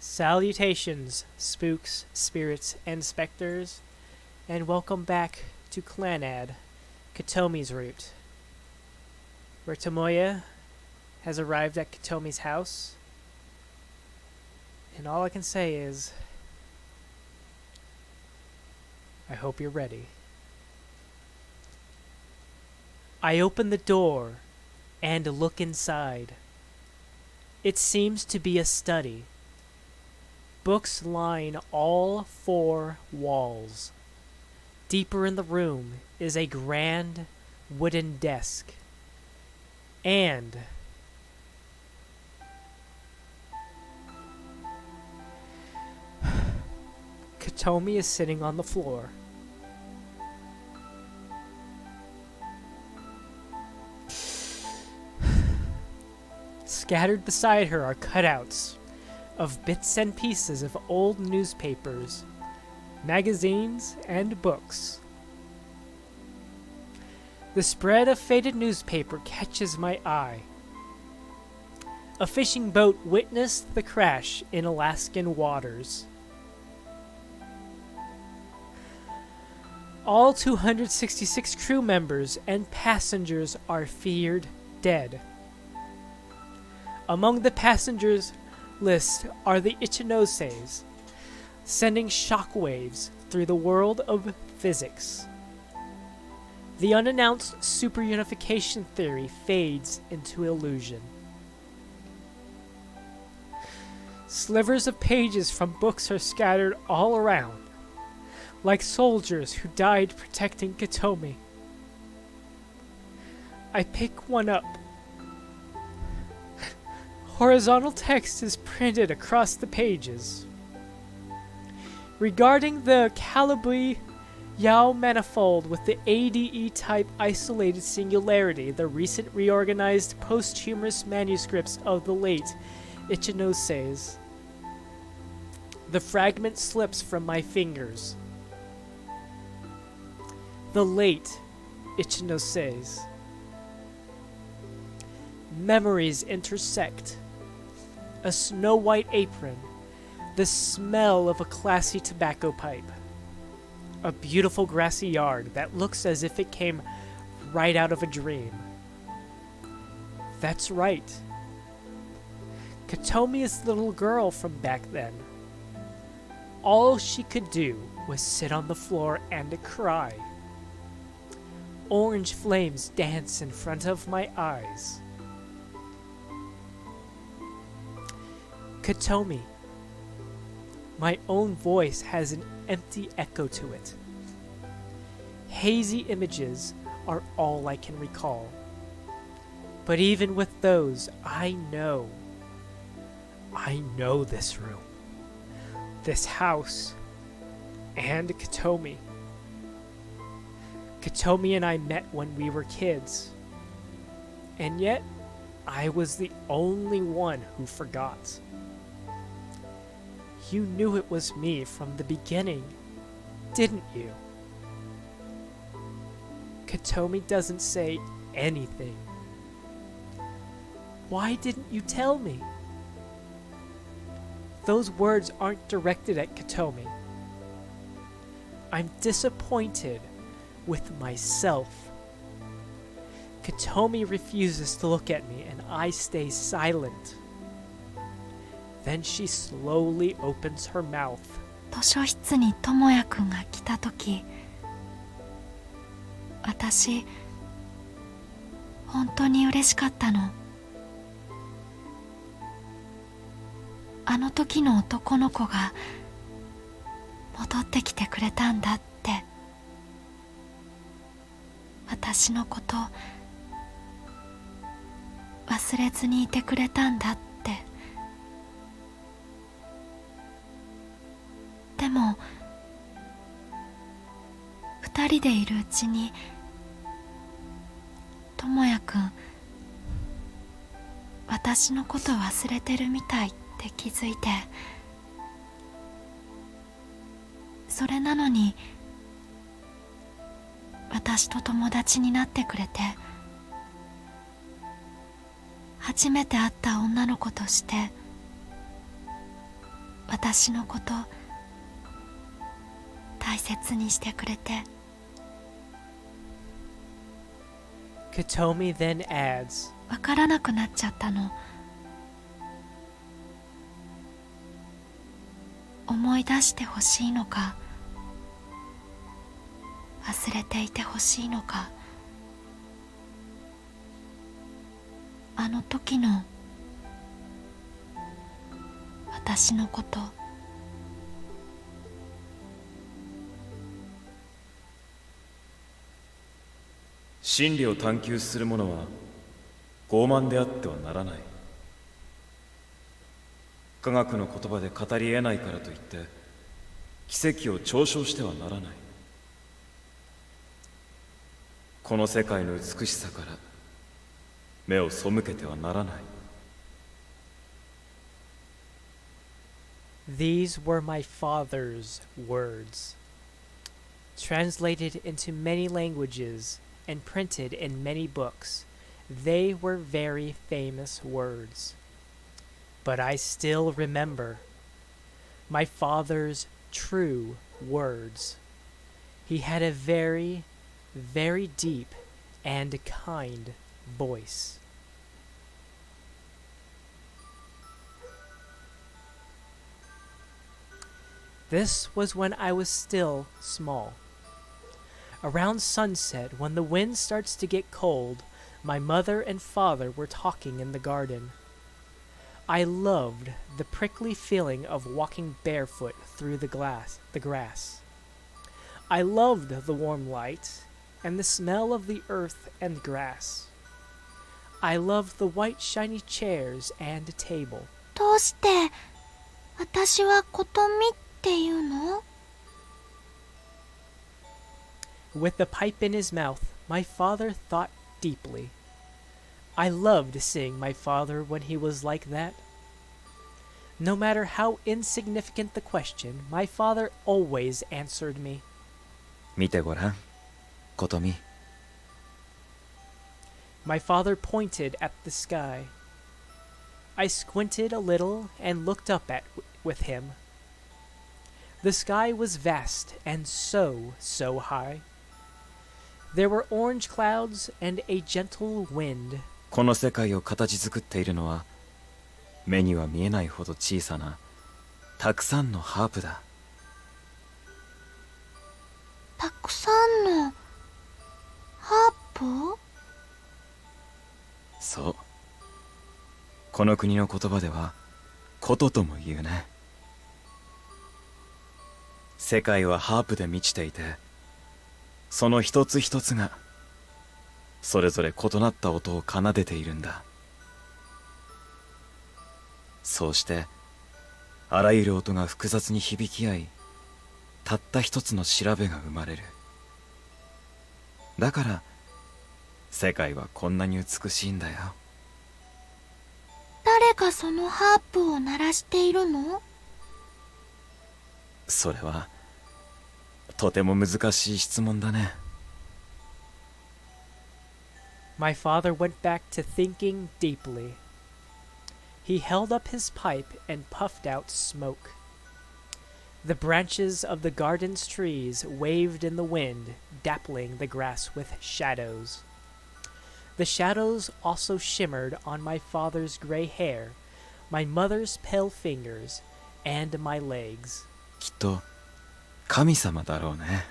Salutations, spooks, spirits, and specters, and welcome back to Clannad, Kotomi's route, where Tomoya has arrived at Kotomi's house, and all I can say is, I hope you're ready. I open the door and look inside. It seems to be a study. Books line all four walls. Deeper in the room is a grand wooden desk. And Kotomi is sitting on the floor. Scattered beside her are cutouts of bits and pieces of old newspapers, magazines, and books. The spread of faded newspaper catches my eye. A fishing boat witnessed the crash in Alaskan waters. All 266 crew members and passengers are feared dead. Among the passengers list are the Ichinoses, sending shockwaves through the world of physics. The unannounced superunification theory fades into illusion. Slivers of pages from books are scattered all around, like soldiers who died protecting Kotomi. I pick one up. Horizontal text is printed across the pages. Regarding the Calabi-Yau manifold with the ADE-type isolated singularity, the recent reorganized posthumous manuscripts of the late Ichinoses. The fragment slips from my fingers. The late Ichinoses. Memories intersect. A snow-white apron, the smell of a classy tobacco pipe, a beautiful grassy yard that looks as if it came right out of a dream. That's right. Kotomi is the little girl from back then. All she could do was sit on the floor and cry. Orange flames dance in front of my eyes. Kotomi. My own voice has an empty echo to it. Hazy images are all I can recall. But even with those, I know this room, this house, and Kotomi. Kotomi and I met when we were kids. And yet, I was the only one who forgot. You knew it was me from the beginning, didn't you? Kotomi doesn't say anything. Why didn't you tell me? Those words aren't directed at Kotomi. I'm disappointed with myself. Kotomi refuses to look at me and I stay silent. Then she slowly opens her mouth. 図書室に智也くんが来たとき、私、本当に嬉しかったの。あの時の男の子が戻ってきてくれたんだって。私のこと忘れずにいてくれたんだって。でも二人でいるうちに智也くん私のこと忘れてるみたいって気づいて、それなのに私と友達になってくれて、初めて会った女の子として私のこと大切にしてくれて。 Kotomi then adds, わからなくなっちゃったの。思い出してほしいのか、忘れていてほしいのか、あの時の私のこと。真理を探求する者は傲慢であってはならない。科学の言葉で語り得ないからといって奇跡を嘲笑してはならない。この世界の美しさから目を背けてはならない。 These were my father's words, translated into many languages and printed in many books. They were very famous words. But I still remember my father's true words. He had a very, very deep and kind voice. This was when I was still small. Around sunset, when the wind starts to get cold, my mother and father were talking in the garden. I loved the prickly feeling of walking barefoot through the grass. I loved the warm light and the smell of the earth and grass. I loved the white shiny chairs and table. どうして私はことみっていうの？ With the pipe in his mouth, my father thought deeply. I loved seeing my father when he was like that. No matter how insignificant the question, my father always answered me. 見てごらん、ことみ。 My father pointed at the sky. I squinted a little and looked up with him. The sky was vast and so high. There were orange clouds and a gentle wind. この世界を形作っているのは目には見えないほど小さなたくさんのハープだ。たくさんのハープ？そう。この国の言葉では琴とも言うね。世界はハープで満ちていて、その一つ一つがそれぞれ異なった音を奏でているんだ。そうしてあらゆる音が複雑に響き合い、たった一つの調べが生まれる。だから世界はこんなに美しいんだよ。誰がそのハープを鳴らしているの？それはとても難しい質問だね。My father went back to thinking deeply. He held up his pipe and puffed out smoke. The branches of the garden's trees waved in the wind, dappling the grass with shadows. The shadows also shimmered on my father's gray hair, my mother's pale fingers, and my legs. きっと神様だろうね。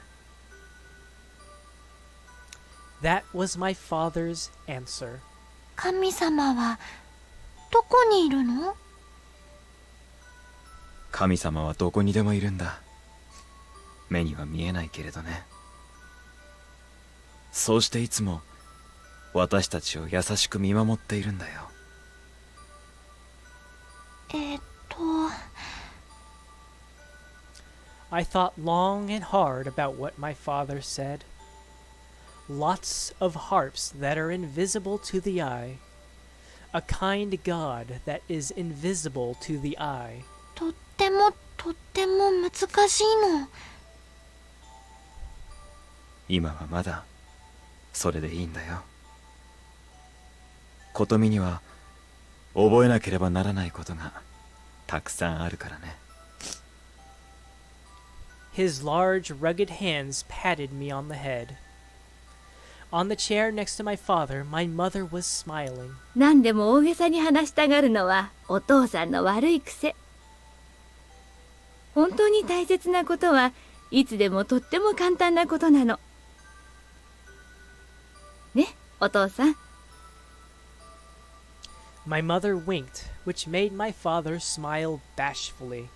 That was my father's answer. 神様はどこにいるの？神様はどこにでもいるんだ。目には見えないけれどね。そうしていつも私たちを優しく見守っているんだよ。I thought long and hard about what my father said. Lots of harps that are invisible to the eye. A kind God that is invisible to the eye. とっても難しいの。今はまだそれでいいんだよ。琴美には覚えなければならないことがたくさんあるからね。His large, rugged hands patted me on the head. On the chair next to my father, my mother was smiling. 何でも大げさに話したがるのはお父さんの悪い癖。本当に大切なことはいつでもとっても簡単なことなの。ね、お父さん。My mother winked, which made my father smile bashfully.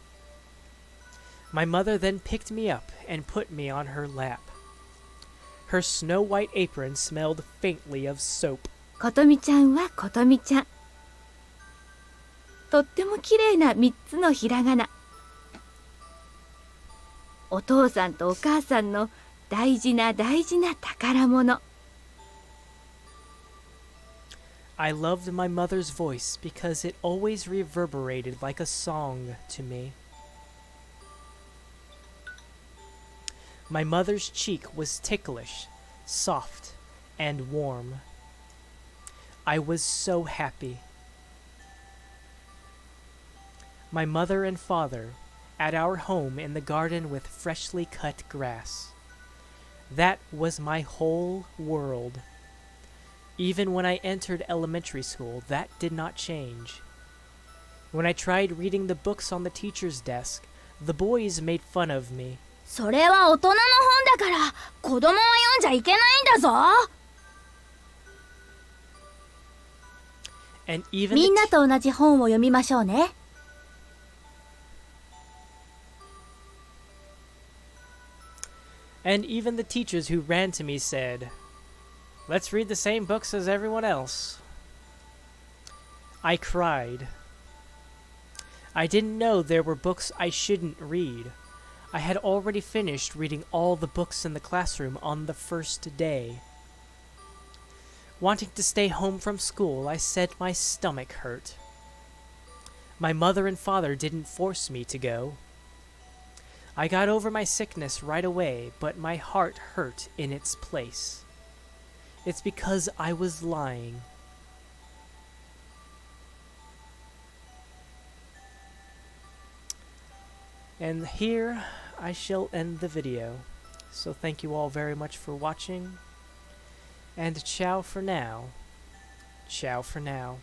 My mother then picked me up and put me on her lap. Her snow-white apron smelled faintly of soap. ことみちゃんはことみちゃん。とってもきれいな3つのひらがな。お父さんとお母さんの大事な大事な宝物。I loved my mother's voice because it always reverberated like a song to me. My mother's cheek was ticklish, soft, and warm. I was so happy. My mother and father, at our home in the garden with freshly cut grass. That was my whole world. Even when I entered elementary school, that did not change. When I tried reading the books on the teacher's desk, the boys made fun of me. それは大人の本だから子供は読んじゃいけないんだぞ。 And even みんなと同じ本を読みましょうね。 And even the teachers who ran to me said, "Let's read the same books as everyone else." I cried. I didn't know there were books I shouldn't read. I had already finished reading all the books in the classroom on the first day. Wanting to stay home from school, I said my stomach hurt. My mother and father didn't force me to go. I got over my sickness right away, but my heart hurt in its place. It's because I was lying. And here I shall end the video. So thank you all very much for watching. And ciao for now. Ciao for now.